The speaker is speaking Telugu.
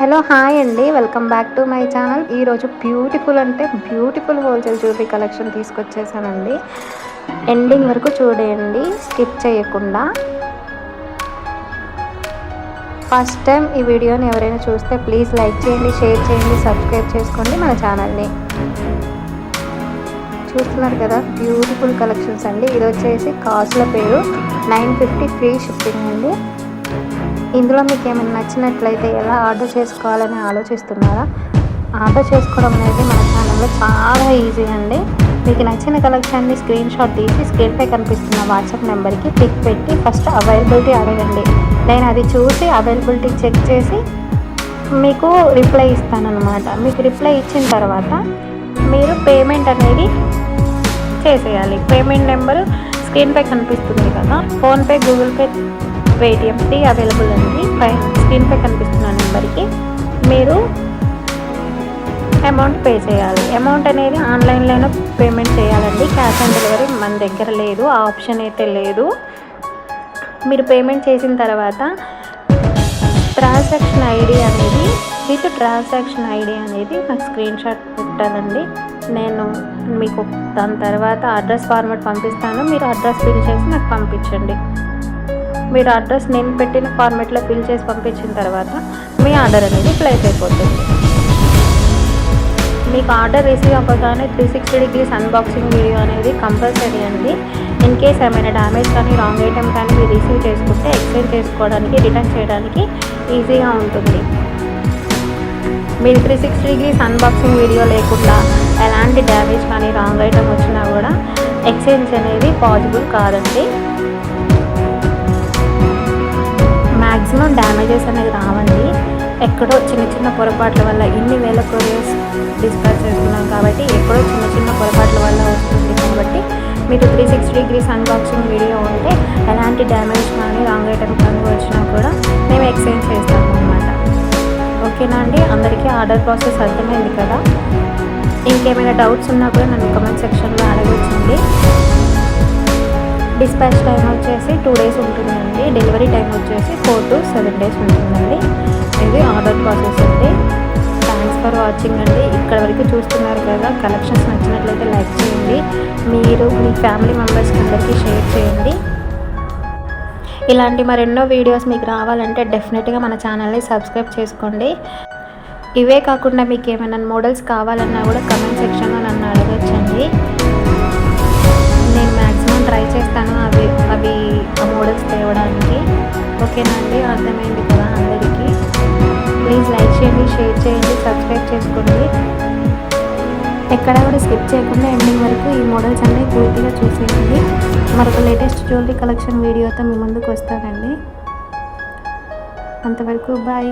హలో హాయ్ అండి, welcome back to my channel. ఈరోజు బ్యూటిఫుల్ అంటే బ్యూటిఫుల్ హోల్సేల్ జ్యువెలరీ కలెక్షన్ తీసుకొచ్చేసానండి. ఎండింగ్ వరకు చూడండి, స్కిప్ చేయకుండా. ఫస్ట్ టైం ఈ వీడియోని ఎవరైనా చూస్తే ప్లీజ్ లైక్ చేయండి, షేర్ చేయండి, సబ్స్క్రైబ్ చేసుకోండి మన ఛానల్ని. చూస్తున్నారు కదా, బ్యూటిఫుల్ కలెక్షన్స్ అండి. ఇది వచ్చేసి కాస్ట్ల పేరు 950 ఫ్రీ షిప్పింగ్ అండి. ఇందులో మీకు ఏమైనా నచ్చినట్లయితే ఎలా ఆర్డర్ చేసుకోవాలని ఆలోచిస్తున్నారా? ఆర్డర్ చేసుకోవడం అనేది మన ఛానల్లో చాలా ఈజీ అండి. మీకు నచ్చిన కలెక్షన్ని స్క్రీన్ షాట్ తీసి స్క్రీన్పై కనిపిస్తున్న వాట్సాప్ నెంబర్కి పిక్ పెట్టి ఫస్ట్ అవైలబిలిటీ అడగండి. నేను అది చూసి అవైలబిలిటీ చెక్ చేసి మీకు రిప్లై ఇస్తానన్నమాట. మీకు రిప్లై ఇచ్చిన తర్వాత మీరు పేమెంట్ అనేది చేసేయాలి. పేమెంట్ నెంబరు స్క్రీన్పై కనిపిస్తుంది కదా, PhonePe, Google pay, Paytm free available అండి. స్క్రీన్పై కనిపిస్తున్న నెంబర్కి మీరు అమౌంట్ పే చేయాలి. అమౌంట్ అనేది ఆన్లైన్లోనే పేమెంట్ చేయాలండి. క్యాష్ ఆన్ డెలివరీ మన దగ్గర లేదు, ఆ ఆప్షన్ అయితే లేదు. మీరు పేమెంట్ చేసిన తర్వాత ట్రాన్సాక్షన్ ఐడి అనేది నాకు స్క్రీన్ షాట్ పెట్టాలండి. నేను మీకు దాని తర్వాత అడ్రస్ ఫార్మాట్ పంపిస్తాను. మీరు అడ్రస్ ఫిల్ చేసి నాకు పంపించండి. మీరు అడ్రస్ నేను పెట్టిన ఫార్మాట్లో ఫిల్ చేసి పంపించిన తర్వాత మీ ఆర్డర్ అనేది ప్లేస్ అయిపోతుంది. మీకు ఆర్డర్ రిసీవ్ అవ్వగానే 360 degrees అన్బాక్సింగ్ వీడియో అనేది కంపల్సరీ అండి. ఇన్ కేస్ ఏమైనా డ్యామేజ్ కానీ రాంగ్ ఐటమ్ కానీ మీరు రిసీవ్ చేసుకుంటే ఎక్స్చేంజ్ చేసుకోవడానికి, రిటర్న్ చేయడానికి ఈజీగా ఉంటుంది. మీరు 360 degrees అన్బాక్సింగ్ వీడియో లేకుండా ఎలాంటి డ్యామేజ్ కానీ రాంగ్ ఐటమ్ వచ్చినా కూడా ఎక్స్చేంజ్ అనేది పాసిబుల్ కాదండి. మ్యాక్సిమం డ్యామేజెస్ అనేది రావండి. ఎక్కడో చిన్న చిన్న పొరపాట్ల వల్ల ఇన్ని వేల కొరియర్స్ డిస్పాచ్ చేస్తున్నాం కాబట్టి ఎక్కడో చిన్న చిన్న పొరపాట్ల వల్ల వస్తుంది. కాబట్టి మీరు 360 degrees అన్బాక్సింగ్ వీడియో ఉంటే ఎలాంటి డ్యామేజ్ కానీ రాంగ్ ఐటమ్ కానీ వచ్చినా కూడా మేము ఎక్స్చేంజ్ చేస్తాము అన్నమాట. ఓకేనా అండి? అందరికీ ఆర్డర్ ప్రాసెస్ అర్థమైంది కదా. ఇంకేమైనా డౌట్స్ ఉన్నా కూడా నన్ను కమెంట్ సెక్షన్లో అడగొచ్చండి. డిస్పాచ్ టైం వచ్చేసి 2 days ఉంటుందండి. డెలివరీ టైం వచ్చేసి 4 to 7 days ఉంటుందండి. ఇది ఆర్డర్ ప్రాసెస్ అండి. థ్యాంక్స్ ఫర్ వాచింగ్ అండి. ఇక్కడ వరకు చూస్తున్నారు కదా. కలెక్షన్స్ నచ్చినట్లయితే లైక్ చేయండి. మీరు మీ ఫ్యామిలీ మెంబర్స్కి అందరికీ షేర్ చేయండి. ఇలాంటి మరెన్నో వీడియోస్ మీకు రావాలంటే డెఫినెట్గా మన ఛానల్ని సబ్స్క్రైబ్ చేసుకోండి. ఇవే కాకుండా మీకు ఏమైనా మోడల్స్ కావాలన్నా కూడా కమెంట్ సెక్షన్లో నన్ను అడగచ్చండి. నేను మ్యాక్సిమం ట్రై చేస్తాను అవి ఆ మోడల్స్ తేవడానికి. ఓకేనా అండి? అర్థమైంది కదా అందరికీ. ప్లీజ్ లైక్ చేయండి, షేర్ చేయండి, సబ్స్క్రైబ్ చేసుకోండి. ఎక్కడ కూడా స్కిప్ చేయకుండా ఎండింగ్ వరకు ఈ మోడల్స్ అన్నీ పూర్తిగా చూసేయండి. మరొక లేటెస్ట్ జ్యువెలరీ కలెక్షన్ వీడియోతో మీ ముందుకు వస్తానండి. అంతవరకు బాయ్.